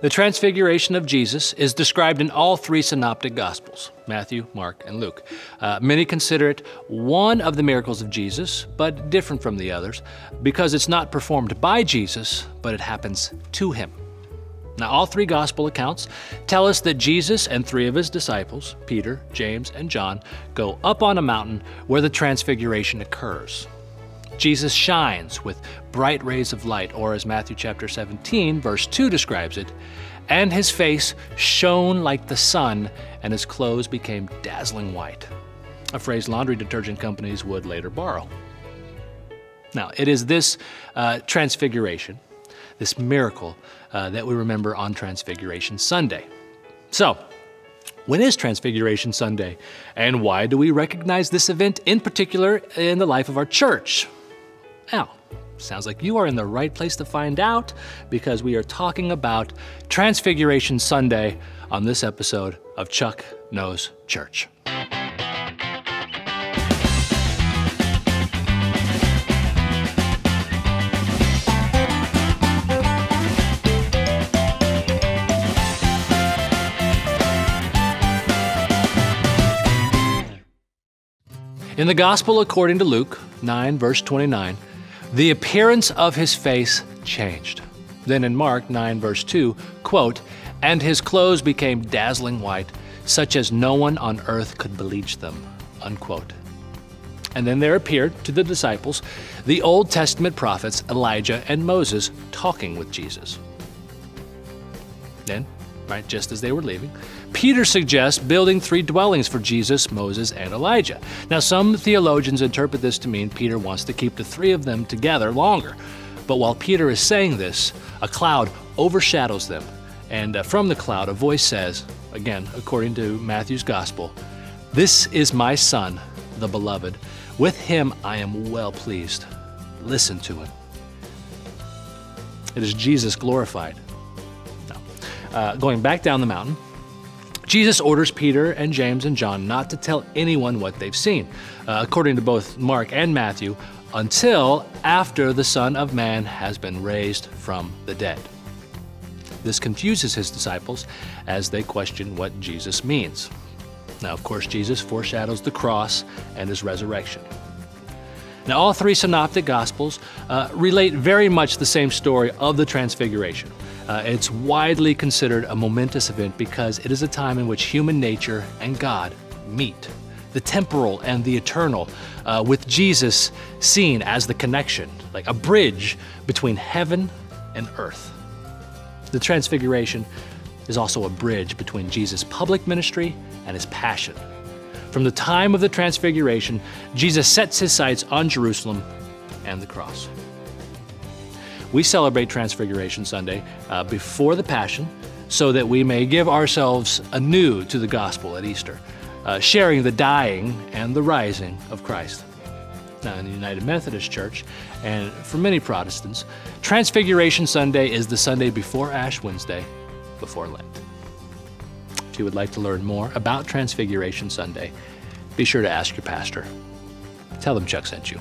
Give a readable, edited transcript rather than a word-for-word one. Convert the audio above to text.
The Transfiguration of Jesus is described in all three Synoptic Gospels, Matthew, Mark, and Luke. Many consider it one of the miracles of Jesus, but different from the others, because it's not performed by Jesus, but it happens to him. Now, all three gospel accounts tell us that Jesus and three of his disciples, Peter, James, and John, go up on a mountain where the transfiguration occurs. Jesus shines with bright rays of light, or as Matthew chapter 17, verse 2 describes it, and his face shone like the sun, and his clothes became dazzling white, a phrase laundry detergent companies would later borrow. Now, it is this transfiguration, this miracle, that we remember on Transfiguration Sunday. So, when is Transfiguration Sunday, and why do we recognize this event in particular in the life of our church? Now, sounds like you are in the right place to find out, because we are talking about Transfiguration Sunday on this episode of Chuck Knows Church. In the Gospel according to Luke 9, verse 29, the appearance of his face changed. Then in Mark 9, verse 2, quote, "And his clothes became dazzling white, such as no one on earth could bleach them," unquote. And then there appeared to the disciples the Old Testament prophets Elijah and Moses talking with Jesus. Then, right, just as they were leaving, Peter suggests building 3 dwellings for Jesus, Moses, and Elijah. Now, some theologians interpret this to mean Peter wants to keep the 3 of them together longer. But while Peter is saying this, a cloud overshadows them. And from the cloud, a voice says, again, according to Matthew's Gospel, "This is my Son, the Beloved. With him I am well pleased. Listen to him." It is Jesus glorified. Now, going back down the mountain, Jesus orders Peter and James and John not to tell anyone what they've seen, according to both Mark and Matthew, until after the Son of Man has been raised from the dead. This confuses his disciples as they question what Jesus means. Now, of course, Jesus foreshadows the cross and his resurrection. Now, all 3 Synoptic Gospels relate very much the same story of the Transfiguration. It's widely considered a momentous event because it is a time in which human nature and God meet, the temporal and the eternal, with Jesus seen as the connection, like a bridge between heaven and earth. The Transfiguration is also a bridge between Jesus' public ministry and his passion. From the time of the Transfiguration, Jesus sets his sights on Jerusalem and the cross. We celebrate Transfiguration Sunday before the Passion so that we may give ourselves anew to the gospel at Easter, sharing the dying and the rising of Christ. Now, in the United Methodist Church, and for many Protestants, Transfiguration Sunday is the Sunday before Ash Wednesday, before Lent. If you would like to learn more about Transfiguration Sunday, be sure to ask your pastor. Tell them Chuck sent you.